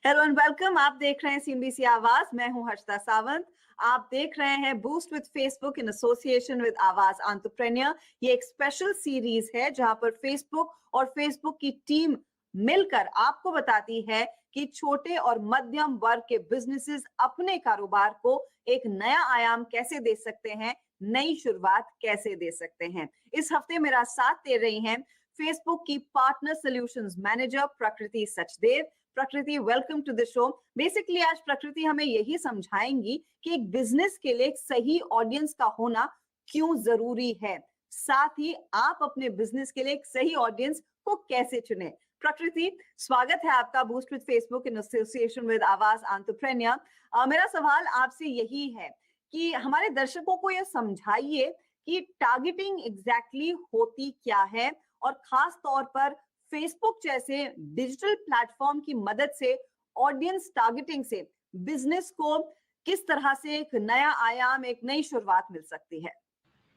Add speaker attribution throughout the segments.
Speaker 1: Hello and welcome. आप देख रहे हैं सीएनबीसी आवाज। मैं हूं हर्षिता सावंत। आप देख रहे हैं boost with Facebook in association with आवाज एंटरप्रेन्योर। ये एक स्पेशल सीरीज है जहां पर फेसबुक और फेसबुक की टीम मिलकर आपको बताती है कि छोटे और मध्यम वर्ग के बिजनेसेस अपने कारोबार को एक नया आयाम कैसे दे सकते हैं, नई शुरुआत कैसे दे सकते हैं। इस हफ्ते मेरा साथ दे रही हैं फेसबुक की partner solutions manager Prakriti Sachdev. Prakriti, welcome to the show. Basically आज प्रकृति हमें यही समझाएंगी कि एक बिजनेस के लिए एक सही ऑडियंस का होना क्यों जरूरी है, साथ ही आप अपने बिजनेस के लिए एक सही ऑडियंस को कैसे चुने। प्रकृति, स्वागत है आपका boost with Facebook in association with आवाज एंटरप्रेन्योर। मेरा सवाल आपसे यही है कि हमारे दर्शकों को यह समझाइए कि टारगेटिंग एग्जैक्टली होती क्या है और खास तौर पर फेसबुक जैसे डिजिटल प्लेटफॉर्म की मदद से ऑडियंस टारगेटिंग से बिजनेस को किस तरह से एक नया आयाम, एक नई शुरुआत मिल सकती है।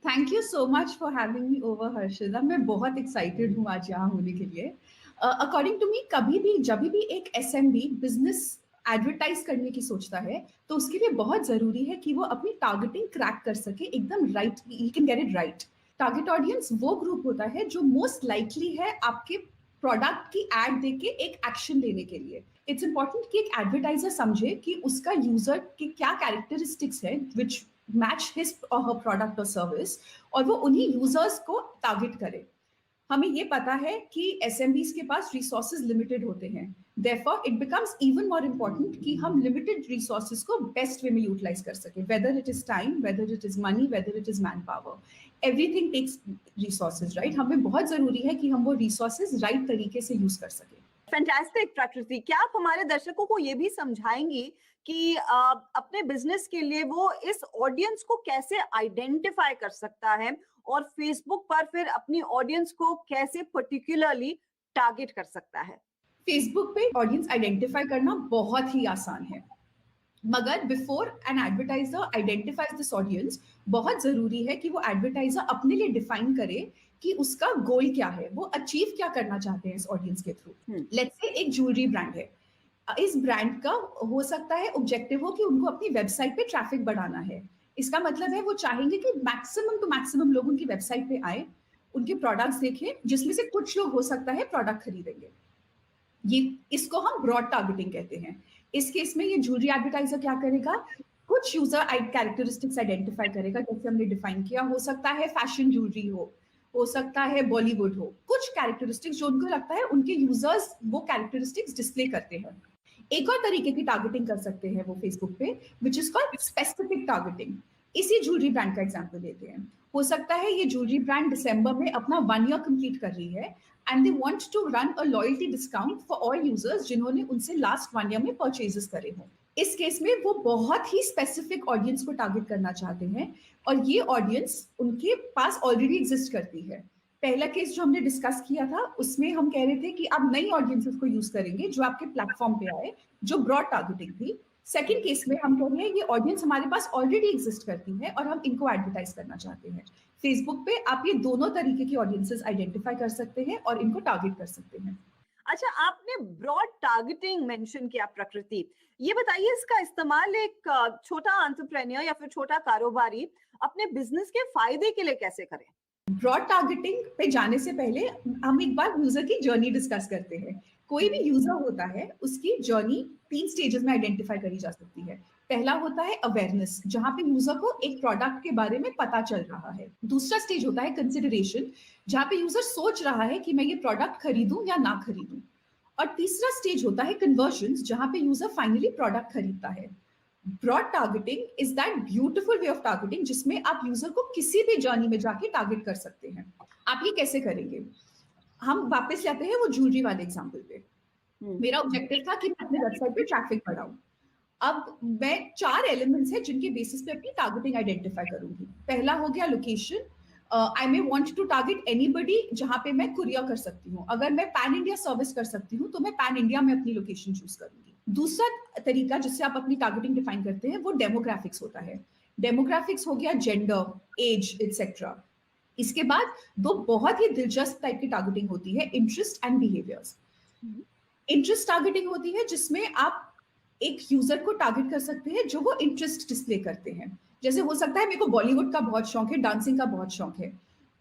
Speaker 2: Thank you so much for having me over Harshita. मैं बहुत एक्साइटेड हूँ आज यहाँ होने के लिए। अकॉर्डिंग टू मी कभी भी जब भी एक एसएमबी बिजनेस एडवर्टाइज करने की सोचता है तो उसके लिए बहुत जरूरी है कि वो अपनी टारगेटिंग क्रैक कर सके एकदम right, you can get it right. Target audience वो ग्रुप होता है जो मोस्ट लाइकली है आपके प्रोडक्ट की एड देके एक एक्शन लेने के लिए। इट्स इंपॉर्टेंट कि एक एडवर्टाइजर समझे कि उसका यूजर की क्या कैरेक्टरिस्टिक्स है विच मैच हिज और हर प्रोडक्ट और सर्विस, और वो उन्हीं यूजर्स को टारगेट करे। हमें ये पता है कि एसएमबीज के पास रिसोर्सेज लिमिटेड होते हैं, therefore it becomes even more important कि हम लिमिटेड रिसोर्सेज को बेस्ट वे में यूटिलाइज कर सके, whether it is time, whether it is money, whether it is manpower, everything takes resources, right. हमें बहुत जरूरी है कि हम वो रिसोर्सेज राइट तरीके से यूज कर सके।
Speaker 1: फैंटास्टिक प्रकृति, क्या आप हमारे दर्शकों को ये भी समझाएंगी कि अपने बिजनेस के लिए वो इस ऑडियंस को कैसे आइडेंटिफाई कर सकता है और फेसबुक पर फिर अपनी ऑडियंस को कैसे पर्टिकुलरली टारगेट कर सकता है।
Speaker 2: फेसबुक पे ऑडियंस आइडेंटिफाई करना बहुत ही आसान है, मगर before N advertiser identifies this audience बहुत जरूरी है कि वो एडवर्टाइजर अपने लिए डिफाइन करे कि उसका गोल क्या है, वो अचीव क्या करना चाहते हैं इस ऑडियंस के थ्रू। लेट्स से एक ज्वेलरी ब्रांड है, इस ब्रांड का हो सकता है ऑब्जेक्टिव हो कि उनको अपनी वेबसाइट पे ट्रैफिक बढ़ाना है। इसका मतलब है वो चाहेंगे कि मैक्सिमम टू मैक्सिमम लोग उनकी वेबसाइट पे आए, उनके प्रोडक्ट्स देखें, जिसमें से कुछ लोग हो सकता है प्रोडक्ट खरीदेंगे। ये इसको हम ब्रॉड टारगेटिंग कहते हैं। इस केस में ये ज्वेलरी एडवर्टाइजर क्या करेगा, कुछ यूजर कैरेक्टरिस्टिक्स आइडेंटिफाई करेगा, जैसे हमने डिफाइन किया, हो सकता है फैशन ज्वेलरी हो सकता है बॉलीवुड हो, कुछ कैरेक्टरिस्टिक्स जो उनको लगता है उनके यूजर्स वो कैरेक्टरिस्टिक्स डिस्प्ले करते हैं। एक और तरीके की टारगेटिंग कर सकते हैं वो फेसबुक पे, विच इज कॉल्ड स्पेसिफिक टारगेटिंग। इसी ज्वेलरी ब्रांड का एग्जांपल लेते हैं। हो सकता है ये ज्वेलरी ब्रांड दिसंबर में अपना 1 ईयर कंप्लीट कर रही है and they want to run a loyalty discount for all users जिन्होंने उनसे लास्ट 1 ईयर में परचेजेस करे हों। इस केस में वो बहुत ही स्पेसिफिक ऑडियंस को टारगेट करना चाहते हैं और ये ऑडियंस उनके पास ऑलरेडी एग्जिस्ट करती है। पहला केस जो हमने डिस्कस किया था उसमें हम कह रहे थे कि आप नई ऑडियंसेस को यूज करेंगे जो आपके प्लेटफॉर्म पे आए, जो ब्रॉड टारगेटिंग थी। सेकंड केस में हम कह रहे हैं ये ऑडियंस हमारे पास ऑलरेडी एग्जिस्ट करती है और हम इनको एडवर्टाइज करना चाहते हैं। फेसबुक पे आप ये दोनों तरीके की ऑडियंसेस आइडेंटिफाई कर सकते हैं और इनको टारगेट कर सकते हैं।
Speaker 1: अच्छा, आपने ब्रॉड टारगेटिंग मेंशन किया प्रकृति, ये बताइए इसका इस्तेमाल एक छोटा एंटरप्रेन्योर या फिर छोटा कारोबारी अपने बिजनेस के फायदे के लिए कैसे करें।
Speaker 2: ब्रॉड टारगेटिंग पे जाने से पहले हम एक बार यूजर की जर्नी डिस्कस करते हैं। कोई भी यूजर होता है उसकी जर्नी 3 स्टेजेस में आइडेंटिफाई करी जा सकती है। पहला होता है अवेयरनेस, जहां पे यूजर को एक प्रोडक्ट के बारे में पता चल रहा है। दूसरा स्टेज होता है कंसिडरेशन, जहां पे यूजर सोच रहा है कि मैं ये प्रोडक्ट खरीदूं या ना खरीदूं। और तीसरा स्टेज होता है कन्वर्जन, जहां पे यूजर फाइनली प्रोडक्ट खरीदता है। Broad targeting is that beautiful way of targeting जिसमें आप यूजर को किसी भी जर्नी में जाके टारगेट कर सकते हैं। आप ये कैसे करेंगे, हम वापस जाते हैं वो ज्वेलरी वाले एग्जांपल पे। मेरा ऑब्जेक्टिव था कि मैं अपने वेबसाइट पे ट्रैफिक बढ़ाऊं। अब मैं 4 एलिमेंट्स है जिनके बेसिस पे अपनी टारगेटिंग आइडेंटिफाई करूंगी। पहला हो गया location, I may want to target anybody जहां पे मैं कुरियर कर सकती हूँ। अगर मैं पैन इंडिया सर्विस कर सकती हूँ तो मैं पैन इंडिया में अपनी लोकेशन चूज करूंगी। दूसरा तरीका जिससे आप अपनी टारगेटिंग डिफाइन करते हैं वो डेमोग्राफिक्स होता है। डेमोग्राफिक्स हो गया जेंडर, एज एक्सेट्रा। इसके बाद 2 बहुत ही दिलचस्प टाइप की टारगेटिंग होती है, interest and behaviours. Interest targeting होती है जिसमें आप एक यूजर को टारगेट कर सकते हैं जो वो इंटरेस्ट डिस्प्ले करते हैं। जैसे हो सकता है मेरे को बॉलीवुड का बहुत शौक है, डांसिंग का बहुत शौक है,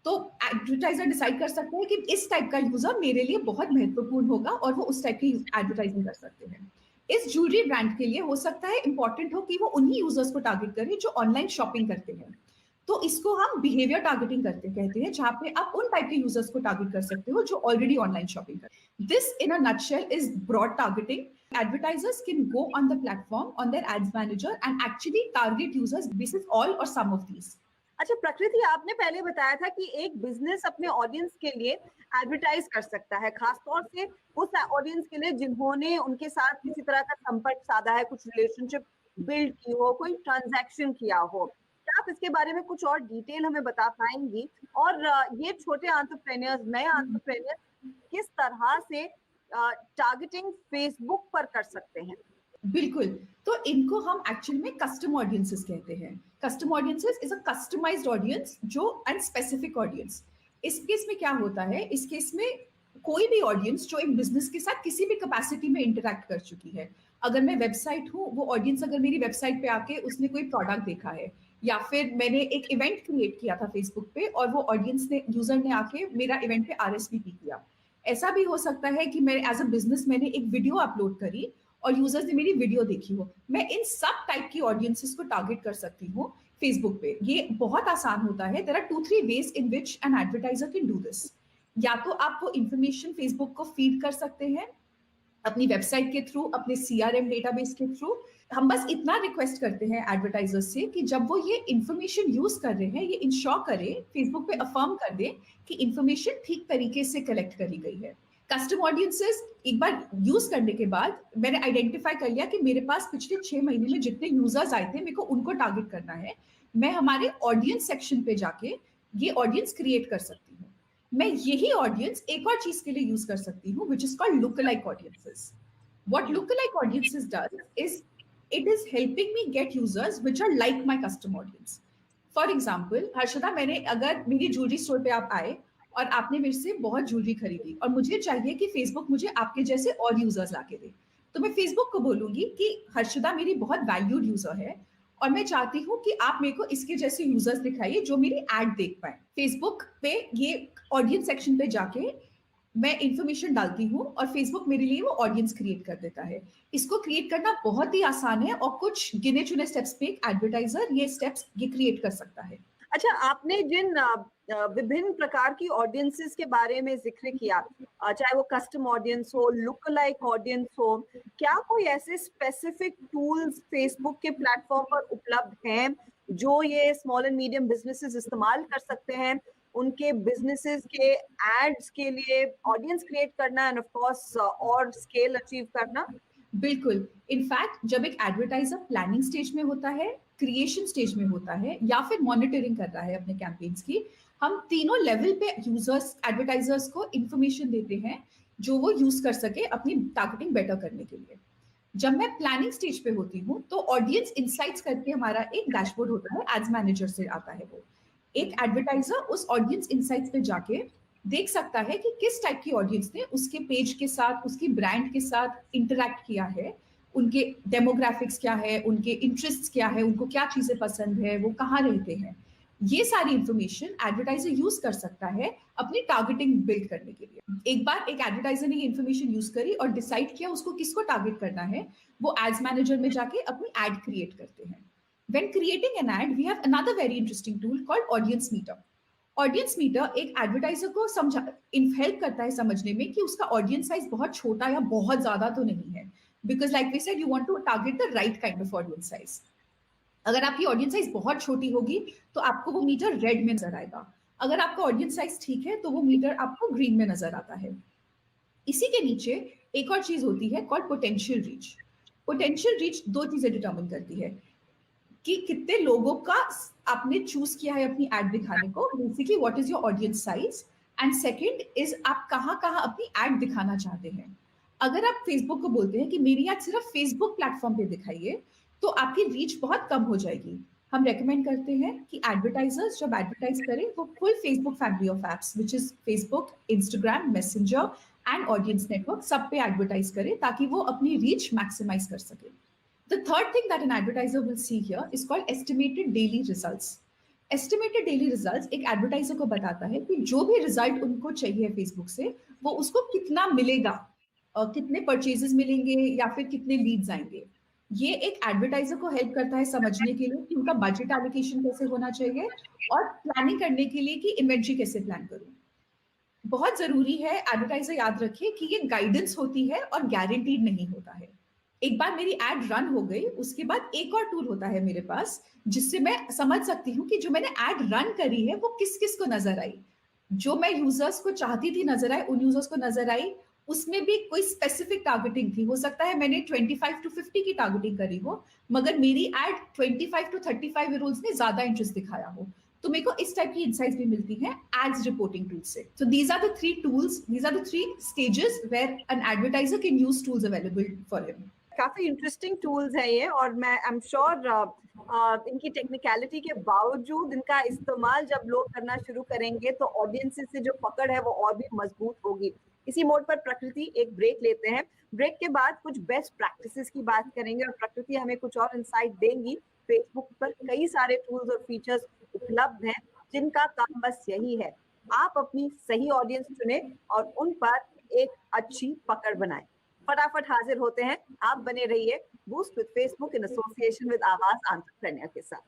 Speaker 2: तो एडवर्टाइजर डिसाइड कर सकते हैं कि इस टाइप का यूजर मेरे लिए बहुत महत्वपूर्ण होगा और वो उस टाइप की एडवर्टाइजिंग कर सकते हैं। इस ज्वेलरी ब्रांड के लिए हो सकता है इंपॉर्टेंट हो कि वो उन्हीं यूजर्स को टारगेट करें जो ऑनलाइन शॉपिंग करते हैं। तो इसको हम बिहेवियर टारगेटिंग कहते हैं, जहां पे आप उन टाइप के यूजर्स को टारगेट कर सकते हो जो ऑलरेडी ऑनलाइन शॉपिंग करते हैं। This in a nutshell is broad targeting. Advertisers can go on the platform on their ads manager and actually target users basis all or some of these.
Speaker 1: अच्छा प्रकृति, आपने पहले बताया था कि एक बिजनेस अपने ऑडियंस के लिए एडवर्टाइज कर सकता है, खासतौर से उस ऑडियंस के लिए जिन्होंने उनके साथ किसी तरह का संपर्क साधा है, कुछ रिलेशनशिप बिल्ड की हो, कोई ट्रांजैक्शन किया हो। क्या आप इसके बारे में कुछ और डिटेल हमें बता पाएंगी? और ये छोटे एंटरप्रेन्योर्स, नए एंटरप्रेन्योर्स किस तरह से टारगेटिंग फेसबुक पर कर सकते हैं?
Speaker 2: बिल्कुल, तो इनको हम एक्चुअल में कस्टम ऑडियंसेस कहते हैं। Custom audiences is a customised audience जो एंड स्पेसिफिक ऑडियंस। इस केस में क्या होता है, इस केस में कोई भी ऑडियंस जो एक बिजनेस के साथ किसी भी कैपेसिटी में इंटरैक्ट कर चुकी है। अगर मैं वेबसाइट हूँ, वो ऑडियंस अगर मेरी वेबसाइट पे आके उसने कोई प्रोडक्ट देखा है, या फिर मैंने एक इवेंट क्रिएट किया था फेसबुक पे और वो ऑडियंस ने, यूजर ने आके मेरा इवेंट पे RSVP किया। ऐसा भी हो सकता है कि मैं एज अ बिजनेस मैंने एक वीडियो अपलोड करी और यूजर्स ने मेरी वीडियो देखी हो। मैं इन सब टाइप की ऑडियंसेस को टारगेट कर सकती हूँ फेसबुक पे। ये बहुत आसान होता है। There are 2-3 ways in which an advertiser can do this. या तो आप वो इंफॉर्मेशन फेसबुक को फीड कर सकते हैं अपनी वेबसाइट के थ्रू, अपने CRM डेटाबेस के थ्रू। हम बस इतना रिक्वेस्ट करते हैं एडवर्टाइजर्स से कि जब वो ये इंफॉर्मेशन यूज कर रहे हैं, ये इंश्योर करें, फेसबुक पे अफर्म कर दें कि इंफॉर्मेशन ठीक तरीके से कलेक्ट करी गई है। कस्टम ऑडियंसेस एक बार यूज करने के बाद मैंने आइडेंटिफाई कर लिया कि मेरे पास पिछले 6 महीने में जितने यूजर्स आए थे, मेरे को उनको टारगेट करना है। मैं हमारे ऑडियंस सेक्शन पे जाके ये ऑडियंस क्रिएट कर सकती हूँ। मैं यही ऑडियंस एक और चीज के लिए यूज कर सकती हूँ, which is called lookalike audiences. What lookalike audiences does is it is helping me get users which are like my custom audience. For example, Harshada, मैंने अगर मेरी ज्वेलरी स्टोर पे आप आए और आपने मेरे से बहुत ज्वेलरी खरीदी और मुझे चाहिए कि फेसबुक मुझे आपके जैसे और यूजर्स लाके दे, तो मैं फेसबुक को बोलूंगी कि हर्षदा मेरी बहुत वैल्यूड यूजर है और मैं चाहती हूँ कि आप मेरे को इसके जैसे यूजर्स दिखाइए जो मेरी एड देख पाए। फेसबुक पे ये ऑडियंस सेक्शन पे जाके मैं इंफॉर्मेशन डालती हूँ और फेसबुक मेरे लिए वो ऑडियंस क्रिएट कर देता है। इसको क्रिएट करना बहुत ही आसान है और कुछ गिने चुने स्टेप्स पे एक एडवर्टाइजर ये स्टेप्स ये क्रिएट कर सकता है।
Speaker 1: अच्छा, आपने जिन विभिन्न प्रकार की ऑडियंसेस के बारे में जिक्र किया, चाहे वो कस्टम ऑडियंस हो, लुक लाइक ऑडियंस हो, क्या कोई ऐसे स्पेसिफिक टूल्स फेसबुक के प्लेटफॉर्म पर उपलब्ध हैं जो ये स्मॉल एंड मीडियम बिजनेसेस इस्तेमाल कर सकते हैं उनके बिजनेसेस के एड्स के लिए ऑडियंस क्रिएट करना एंड ऑफ कोर्स और स्केल अचीव करना?
Speaker 2: बिल्कुल। इनफैक्ट जब एक एडवर्टाइजर प्लानिंग स्टेज में होता है, क्रिएशन स्टेज में होता है या फिर मॉनिटरिंग कर रहा है अपने कैंपेन्स की, हम तीनों लेवल पे यूजर्स, एडवर्टाइजर्स को इंफॉर्मेशन देते हैं जो वो यूज कर सके अपनी टारगेटिंग बेटर करने के लिए। जब मैं प्लानिंग स्टेज पे होती हूँ तो ऑडियंस इनसाइट्स करके हमारा एक डैशबोर्ड होता है, एड्स मैनेजर से आता है वो। एक एडवर्टाइजर उस ऑडियंस इनसाइट्स पे जाके देख सकता है कि किस टाइप की ऑडियंस ने उसके पेज के साथ, उसकी ब्रांड के साथ इंटरैक्ट किया है, उनके डेमोग्राफिक्स क्या है, उनके इंटरेस्ट क्या है, उनको क्या चीजें पसंद है, वो कहाँ रहते हैं। ये सारी इंफॉर्मेशन एडवर्टाइजर यूज कर सकता है अपनी टारगेटिंग बिल्ड करने के लिए। एक बार एक एडवर्टाइजर ने ये इंफॉर्मेशन यूज करी और डिसाइड किया उसको किसको टारगेट करना है, वो एड्स मैनेजर में जाके अपनी एड क्रिएट करते हैं। When creating an ad, we have another very interesting tool called Audience Meter. Audience Meter एक एडवर्टाइजर को हेल्प करता है समझने में कि उसका ऑडियंस साइज बहुत छोटा या बहुत ज्यादा तो नहीं है, because like we said you want to target the right kind of audience size. अगर आपकी ऑडियंस साइज बहुत छोटी होगी तो आपको वो मीटर रेड में नजर आएगा, अगर आपका ऑडियंस साइज ठीक है तो वो मीटर आपको ग्रीन में नजर आता है। इसी के नीचे एक और चीज होती है called potential reach. Potential reach दो चीजें डिटर्मिन करती है कि कितने लोगों का आपने चूज किया है अपनी एड दिखाने को, basically what is your audience size, and second is आप कहाँ कहाँ अपनी एड दिखाना चाहते हैं। अगर आप फेसबुक को बोलते हैं कि मेरी एड सिर्फ फेसबुक प्लेटफॉर्म पे दिखाइए तो आपकी रीच बहुत कम हो जाएगी। हम रेकमेंड करते हैं कि एडवर्टाइजर्स जब एडवर्टाइज करें वो full Facebook family of apps which is Facebook, Instagram, messenger and audience network सब पे एडवर्टाइज करे ताकि वो अपनी रीच मैक्सिमाइज कर सके. The third thing that an advertiser will see here is called estimated daily results. Estimated daily results एक advertiser को बताता है कि जो भी रिजल्ट उनको चाहिए फेसबुक से वो उसको कितना मिलेगा, कितने परचेजेस मिलेंगे या फिर कितने लीड्स आएंगे. ये एक एडवर्टाइजर को हेल्प करता है समझने के लिए कि उनका बजट एलोकेशन कैसे होना चाहिए और प्लानिंग करने के लिए कि इन्वेंट्री कैसे प्लान करूं. बहुत जरूरी है एडवर्टाइजर याद रखे कि ये गाइडेंस होती है और गारंटीड नहीं होता है. एक बार मेरी एड रन हो गई, उसके बाद एक और टूल होता है मेरे पास जिससे मैं समझ सकती हूँ कि जो मैंने एड रन करी है वो किस किस को नजर आई, जो मैं यूजर्स को चाहती थी नजर आए उन यूजर्स को नजर आई. उसमें भी कोई स्पेसिफिक टारगेटिंग थी. हो सकता है मैंने 25 to 50 की टारगेटिंग करी हो मगर मेरी एड 25 to 35 ईयर ओल्ड्स ने ज्यादा इंटरेस्ट दिखाया हो. तो मेरे को इस टाइप की इनसाइट्स भी मिलती हैं एड्स रिपोर्टिंग टूल से. So these are the three tools, these are the three stages where an advertiser can use tools available for him.
Speaker 1: काफी इंटरेस्टिंग टूल्स है ये, और मैं आई एम श्योर इनकी टेक्निकलिटी के बावजूद इनका इस्तेमाल जब लोग करना शुरू करेंगे तो ऑडियंसेस से जो पकड़ है वो और भी मजबूत होगी. इसी मोड पर प्रकृति एक ब्रेक लेते हैं. ब्रेक के बाद कुछ बेस्ट प्रैक्टिसेस की बात करेंगे और प्रकृति हमें कुछ और इंसाइट देंगी. फेसबुक पर कई सारे टूल्स और फीचर्स उपलब्ध हैं जिनका काम बस यही है, आप अपनी सही ऑडियंस चुने और उन पर एक अच्छी पकड़ बनाएं. फटाफट हाजिर होते हैं. आप बने रहिए boost with Facebook in association with आवाज एंटरप्रेन्योर के साथ.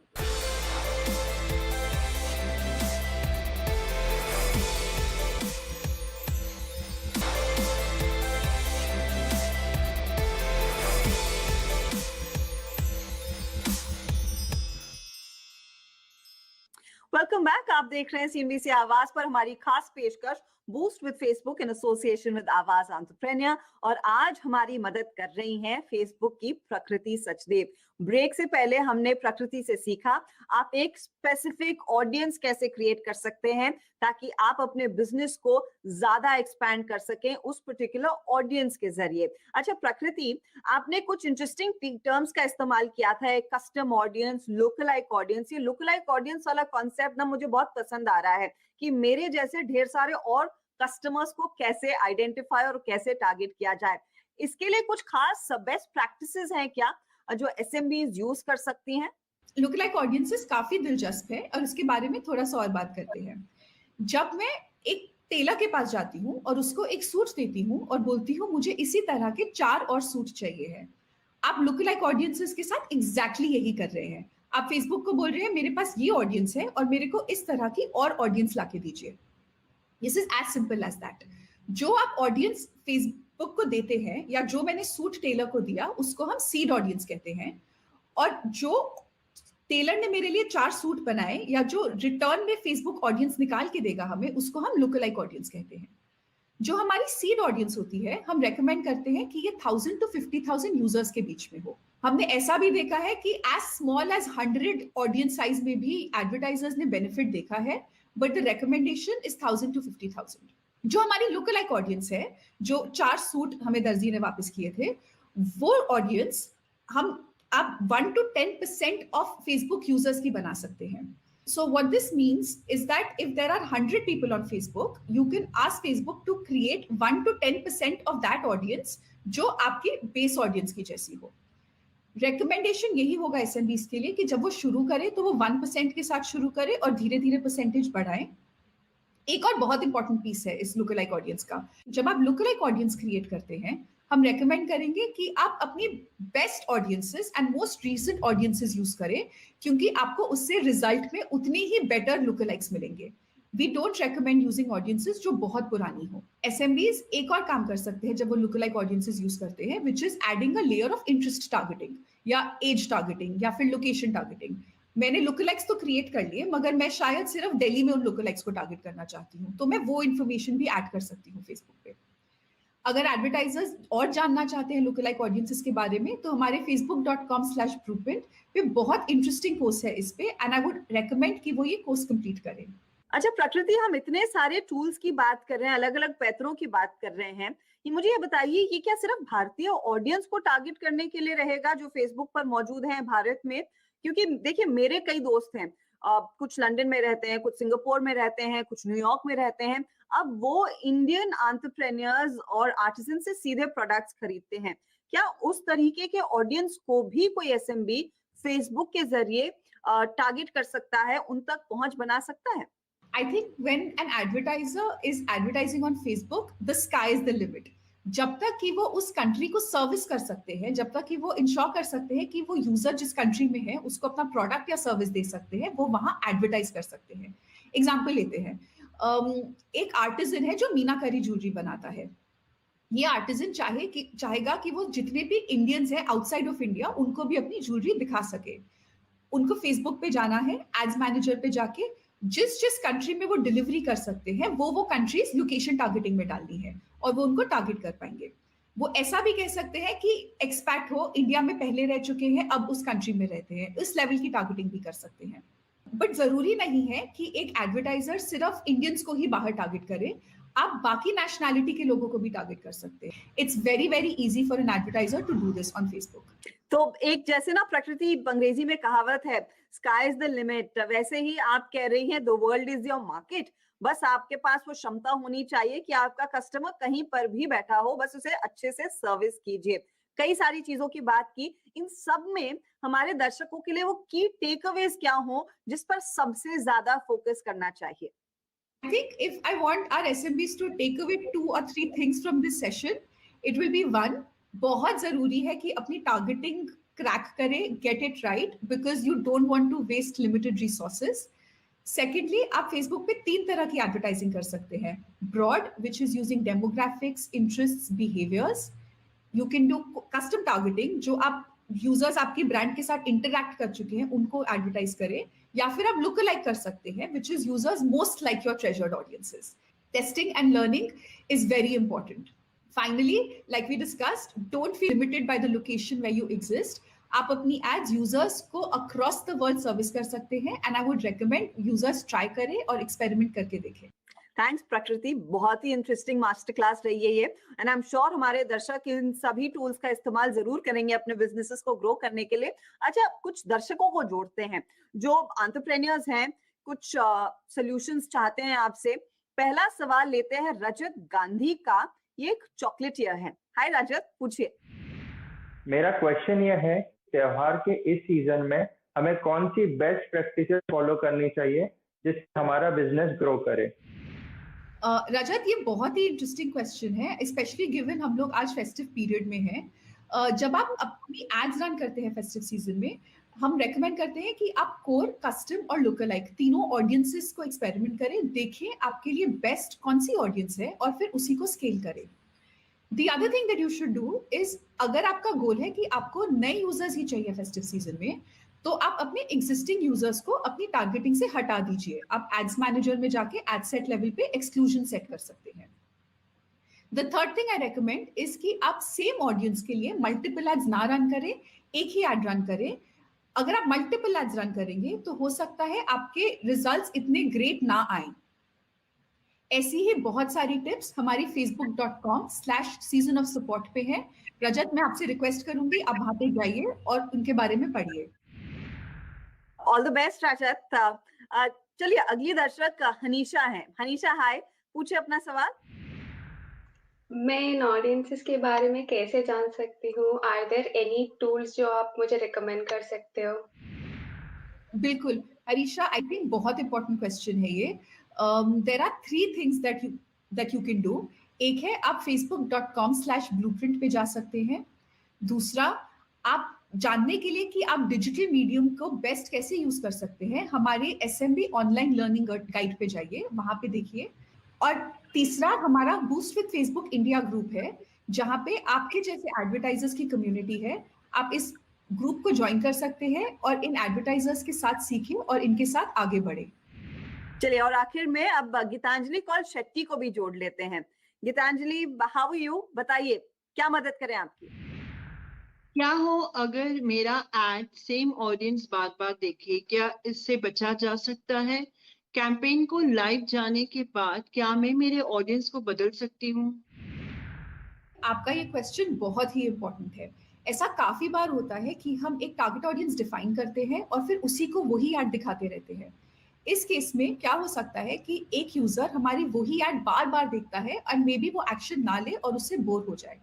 Speaker 1: Welcome back. आप देख रहे हैं सीएनबीसी आवाज पर हमारी खास पेशकश boost with Facebook in association with आवाज एंटरप्रेन्योर, और आज हमारी मदद कर रही हैं फेसबुक की प्रकृति सचदेव. ब्रेक से पहले हमने प्रकृति से सीखा आप एक स्पेसिफिक ऑडियंस कैसे क्रिएट कर सकते हैं ताकि आप अपने बिजनेस को ज्यादा एक्सपैंड कर सकें उस पर्टिकुलर ऑडियंस के जरिए. अच्छा प्रकृति, आपने कुछ इंटरेस्टिंग टर्म्स का इस्तेमाल किया था, एक कस्टम ऑडियंस, लोकलाइक ऑडियंस. ये लोकलाइक ऑडियंस वाला कॉन्सेप्ट ना मुझे बहुत पसंद आ रहा है कि मेरे जैसे ढेर सारे और कस्टमर्स को कैसे आइडेंटिफाई और कैसे टारगेट किया जाए. इसके लिए कुछ खास बेस्ट प्रैक्टिसेस हैं क्या जो एसएमबीज यूज कर सकती हैं?
Speaker 2: लुक-अलाइक ऑडियंसेस काफी दिलचस्प है और इसके बारे में थोड़ा सा और बात करते हैं. जब मैं एक टेलर के पास जाती हूँ और उसको एक सूट देती हूँ और बोलती हूँ मुझे इसी तरह के 4 और सूट चाहिए हैं, आप लुक-अलाइक ऑडियंसेस के साथ एग्जैक्टली यही कर रहे हैं. आप फेसबुक को बोल रहे हैं मेरे पास ये ऑडियंस है और मेरे को इस तरह की और ऑडियंस लाके दीजिए. This is as simple as that. जो आप ऑडियंस फेसबुक को देते हैं या जो मैंने सूट टेलर को दिया उसको हम सीड ऑडियंस कहते हैं, और जो टेलर ने मेरे लिए 4 सूट बनाए या जो रिटर्न में फेसबुक ऑडियंस निकाल के देगा हमें उसको हम लुक-अलाइक ऑडियंस कहते हैं. जो हमारी सीड ऑडियंस होती है हम रेकमेंड करते हैं कि ये 1000 to 50,000 यूजर्स के बीच में हो. हमने ऐसा भी देखा है कि as small as 100 audience size में भी एडवर्टाइजर्स ने बेनिफिट देखा है, but the recommendation is 1000 to 50,000. जो हमारी लुक-अलाइक ऑडियंस है, जो 4 सूट हमें दर्जी ने वापस किए थे, वो ऑडियंस आप 1 to 10% ऑफ फेसबुक यूजर्स की बना सकते हैं. So what this means is that if there are 100 people on Facebook, you can ask Facebook to create 1 to 10% of that audience जो आपकी बेस ऑडियंस की जैसी हो. रिकमेंडेशन यही होगा एसएमबीज के लिए कि जब वो शुरू करे तो वो 1% के साथ शुरू करे और धीरे धीरे परसेंटेज बढ़ाएं. एक और बहुत इंपॉर्टेंट पीस है इस लुक-अलाइक ऑडियंस का. जब आप लुक-अलाइक ऑडियंस क्रिएट करते हैं हम रेकमेंड करेंगे कि आप अपनी best audiences and most recent audiences use करें क्योंकि आपको उससे रिजल्ट में उतनी ही बेटर लुक-अलाइक्स मिलेंगे. We don't recommend using audiences जो बहुत पुरानी हो. एसएमबीज एक और काम कर सकते हैं जब वो लुक-अलाइक ऑडियंसेस यूज करते हैं, which is adding a layer of interest targeting या एज टारगेटिंग या फिर लोकेशन टारगेटिंग. मैंने लुक-अलाइक्स तो क्रिएट कर लिए मगर मैं शायद सिर्फ दिल्ली में उन लुक-अलाइक्स को टारगेट करना चाहती हूँ, तो मैं वो इन्फॉर्मेशन भी ऐड कर सकती हूँ फेसबुक पे. अगर एडवर्टाइजर्स और जानना चाहते हैं लुक-अलाइक ऑडियंसेस के बारे में तो हमारे facebook.com/blueprint पे बहुत इंटरेस्टिंग कोर्स है इस पे, एंड आई वुड रेकमेंड कि वो ये कोर्स कंप्लीट करें.
Speaker 1: अच्छा प्रकृति, हम इतने सारे टूल्स की बात कर रहे हैं, अलग अलग पैतरों की बात कर रहे हैं, ये मुझे ये बताइए ये क्या सिर्फ भारतीय ऑडियंस को टारगेट करने के लिए रहेगा जो फेसबुक पर मौजूद हैं भारत में? क्योंकि देखिए मेरे कई दोस्त हैं, कुछ लंदन में रहते हैं, कुछ सिंगापुर में रहते हैं, कुछ न्यूयॉर्क में रहते हैं. अब वो इंडियन एंटरप्रेन्योर्स और आर्टिसन से सीधे प्रोडक्ट्स खरीदते हैं। क्या उस तरीके के ऑडियंस को भी कोई एसएमबी फेसबुक के जरिए टारगेट कर सकता है, उन तक पहुंच बना सकता है?
Speaker 2: I think when an advertiser is advertising on Facebook, the sky is the limit. जब तक कि वो उस कंट्री को सर्विस कर सकते हैं, जब तक कि वो इंश्योर कर सकते हैं कि वो यूजर जिस कंट्री में है उसको अपना प्रोडक्ट या सर्विस दे सकते हैं, वो वहां एडवर्टाइज कर सकते हैं। एग्जाम्पल लेते हैं, एक आर्टिजन है जो मीनाकारी ज्वेलरी बनाता है। ये आर्टिजन चाहेगा कि वो जितने भी इंडियंस हैं आउटसाइड ऑफ इंडिया उनको भी अपनी ज्वेलरी दिखा सके। उनको फेसबुक पे जाना है, एड्स मैनेजर पे जाके जिस जिस कंट्री में वो डिलीवरी कर सकते हैं वो कंट्रीज लोकेशन टारगेटिंग में डालनी है और वो उनको टारगेट कर पाएंगे। वो ऐसा भी कह सकते हैं कि एक्सपैट हो, इंडिया में पहले रह चुके हैं, अब उस कंट्री में रहते हैं, इस लेवल की टारगेटिंग भी कर सकते हैं। बट जरूरी नहीं है कि एक एडवर्टाइजर सिर्फ इंडियंस को ही बाहर टारगेट करे, आप बाकी नेशनैलिटी के लोगों को भी टारगेट कर सकते हैं। It's very very easy for an advertiser to do this on Facebook.
Speaker 1: तो एक जैसे ना प्रकृति अंग्रेजी में कहावत है, स्काई इज द लिमिट, वैसे ही आप कह रही हैं the world is your market. बस आपके पास वो क्षमता होनी चाहिए कि आपका कस्टमर कहीं पर भी बैठा हो, बस उसे अच्छे से सर्विस कीजिए। कई सारी चीजों की बात की, इन सब में हमारे दर्शकों के लिए वो की टेकअवेज क्या हो जिस पर सबसे ज्यादा फोकस करना चाहिए?
Speaker 2: I think if I want our SMBs to take away 2 or 3 things from this session, it will be one, बहुत जरूरी है कि अपनी टारगेटिंग क्रैक करें, get it right, because you don't want to waste limited resources. Secondly, आप Facebook पे 3 तरह की एडवर्टाइजिंग कर सकते हैं। Broad, which is using demographics, interests, behaviors. You can do custom targeting, जो आप यूजर्स आपकी ब्रांड के साथ इंटरैक्ट कर चुके हैं उनको एडवर्टाइज करें, या फिर आप लुक अलाइक कर सकते हैं, which is users most like your treasured audiences. Testing and learning is very important. Finally, like we discussed, don't feel limited by the location where you exist. आप अपनी एड्स यूजर्स को across the world service कर सकते हैं, and I would recommend users try करें और experiment करके देखें।
Speaker 1: थैंक्स प्रकृति, बहुत ही इंटरेस्टिंग मास्टर क्लास रही है ये, एंड आई एम श्योर हमारे दर्शक इन सभी टूल्स का इस्तेमाल जरूर करेंगे अपने बिजनेसेस को ग्रो करने के लिए। अच्छा, कुछ दर्शकों को जोड़ते हैं जो एंटरप्रेन्योर्स हैं, कुछ सॉल्यूशंस चाहते हैं आपसे। पहला सवाल लेते हैं रजत गांधी का, ये एक चॉकलेटियर है। हाय रजत, पूछिए।
Speaker 3: मेरा क्वेश्चन ये है, त्योहार के इस सीजन में हमें कौन सी बेस्ट प्रैक्टिसेस फॉलो करनी चाहिए जिससे हमारा बिजनेस ग्रो करे?
Speaker 2: रजत, ये बहुत ही इंटरेस्टिंग क्वेश्चन है, स्पेशली गिवन हम लोग आज फेस्टिव पीरियड में हैं। जब आप अपनी एड्स रन करते हैं फेस्टिव सीजन में, हम रेकमेंड करते हैं कि आप कोर, कस्टम और लुक अलाइक तीनों ऑडियंसेस को एक्सपेरिमेंट करें, देखें आपके लिए बेस्ट कौन सी ऑडियंस है और फिर उसी को स्केल करें। The other thing that you should do is, अगर आपका गोल है कि आपको नए यूजर्स ही चाहिए फेस्टिव सीजन में, तो आप अपने एग्जिस्टिंग यूजर्स को अपनी टारगेटिंग से हटा दीजिए। आप एड्स मैनेजर में जाके एड सेट लेवल पे एक्सक्लूजन सेट कर सकते हैं। The third thing I recommend is कि आप सेम ऑडियंस के लिए मल्टीपल एड्स ना रन करें, एक ही एड रन करें। अगर आप मल्टीपल एड्स रन करेंगे तो हो सकता है आपके रिजल्ट्स इतने ग्रेट ना आए। ऐसी ही बहुत सारी टिप्स हमारी facebook.com/season of support पे है। रजत, मैं आपसे रिक्वेस्ट करूंगी आप वहां पे जाइए और उनके बारे में पढ़िए।
Speaker 1: ऑल द बेस्ट रजत। चलिए अगली दर्शक हनीशा है। हनीशा हाय, पूछे अपना सवाल।
Speaker 4: मैं इन ऑडियंसेस के बारे में कैसे जान सकती हूँ? आर देयर एनी टूल्स जो आप मुझे रिकमेंड कर सकते हो?
Speaker 2: बिल्कुल हरीशा, आई थिंक बहुत इंपॉर्टेंट क्वेश्चन है ये। There are 3 things that you can do. एक है, आप facebook.com/blueprint पे जा सकते हैं। दूसरा, आप जानने के लिए कि आप डिजिटल मीडियम को बेस्ट कैसे यूज कर सकते हैं, हमारे SMB ऑनलाइन लर्निंग गाइड पे जाइए, वहां पे देखिए। और तीसरा, हमारा boost with Facebook India group है, जहां पे आपके जैसे एडवर्टाइजर्स की कम्युनिटी है। आप इस ग्रुप को ज्वाइन कर सकते हैं और इन एडवर्टाइजर्स के साथ सीखें और इनके साथ आगे बढ़े।
Speaker 1: चलिए, और आखिर में अब गीतांजलि कौल शेट्टी को भी जोड़ लेते हैं। Gitanjali, how are you? बताइए क्या मदद करें आपकी?
Speaker 5: क्या हो अगर मेरा एड सेम ऑडियंस बार बार देखे, क्या इससे बचा जा सकता है? कैंपेन को लाइव जाने के बाद क्या मैं मेरे ऑडियंस को बदल सकती हूँ?
Speaker 2: आपका ये क्वेश्चन बहुत ही इंपॉर्टेंट है। ऐसा काफी बार होता है कि हम एक टारगेट ऑडियंस डिफाइन करते हैं और फिर उसी को वही ऐड दिखाते रहते हैं। इस केस में क्या हो सकता है कि एक यूजर हमारी वही ऐड बार बार देखता है और मे बी वो एक्शन ना ले और उससे बोर हो जाए।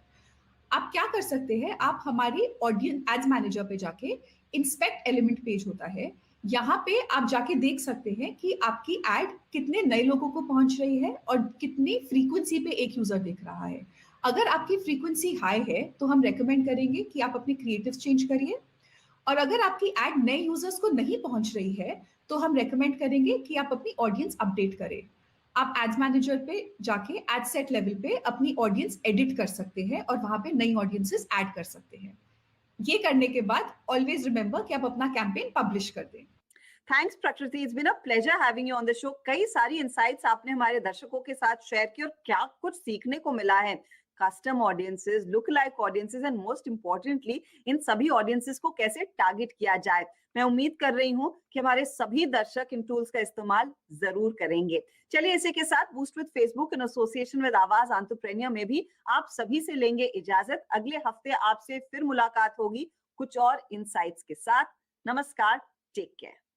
Speaker 2: आप क्या कर सकते हैं, आप हमारी ऑडियंस एड्स मैनेजर पे जाके इंस्पेक्ट एलिमेंट पेज होता है, यहाँ पे आप जाके देख सकते हैं कि आपकी एड कितने नए लोगों को पहुंच रही है और कितनी फ्रीक्वेंसी पे एक यूजर देख रहा है। अगर आपकी फ्रीक्वेंसी हाई है तो हम रेकमेंड करेंगे कि आप अपने क्रिएटिव्स चेंज करिए, और अगर आपकी एड नए यूजर्स को नहीं पहुंच रही है तो हम रेकमेंड करेंगे कि आप अपनी ऑडियंस अपडेट करें। आप एड्स मैनेजर पे जाके एड सेट लेवल पे अपनी ऑडियंस एडिट कर सकते हैं और वहां पे नई ऑडियंसेस ऐड कर सकते हैं। ये करने के बाद ऑलवेज रिमेंबर कि आप अपना कैंपेन पब्लिश कर दें।
Speaker 1: Thanks Prakriti, it's been a pleasure having you on the show. कई सारी इनसाइट्स आपने हमारे दर्शकों के साथ शेयर की और क्या कुछ सीखने को मिला है। Custom audiences, look like audiences and most importantly इन सभी ऑडियंसेस को कैसे टारगेट किया जाए। मैं उम्मीद कर रही हूँ कि हमारे सभी दर्शक इन टूल्स का इस्तेमाल जरूर करेंगे। चलिए इसी के साथ boost with Facebook in association with आवाज एंटरप्रेन्योर में भी आप सभी से लेंगे इजाजत। अगले हफ्ते आपसे फिर मुलाकात होगी कुछ और इनसाइट्स के साथ। नमस्कार, टेक केयर।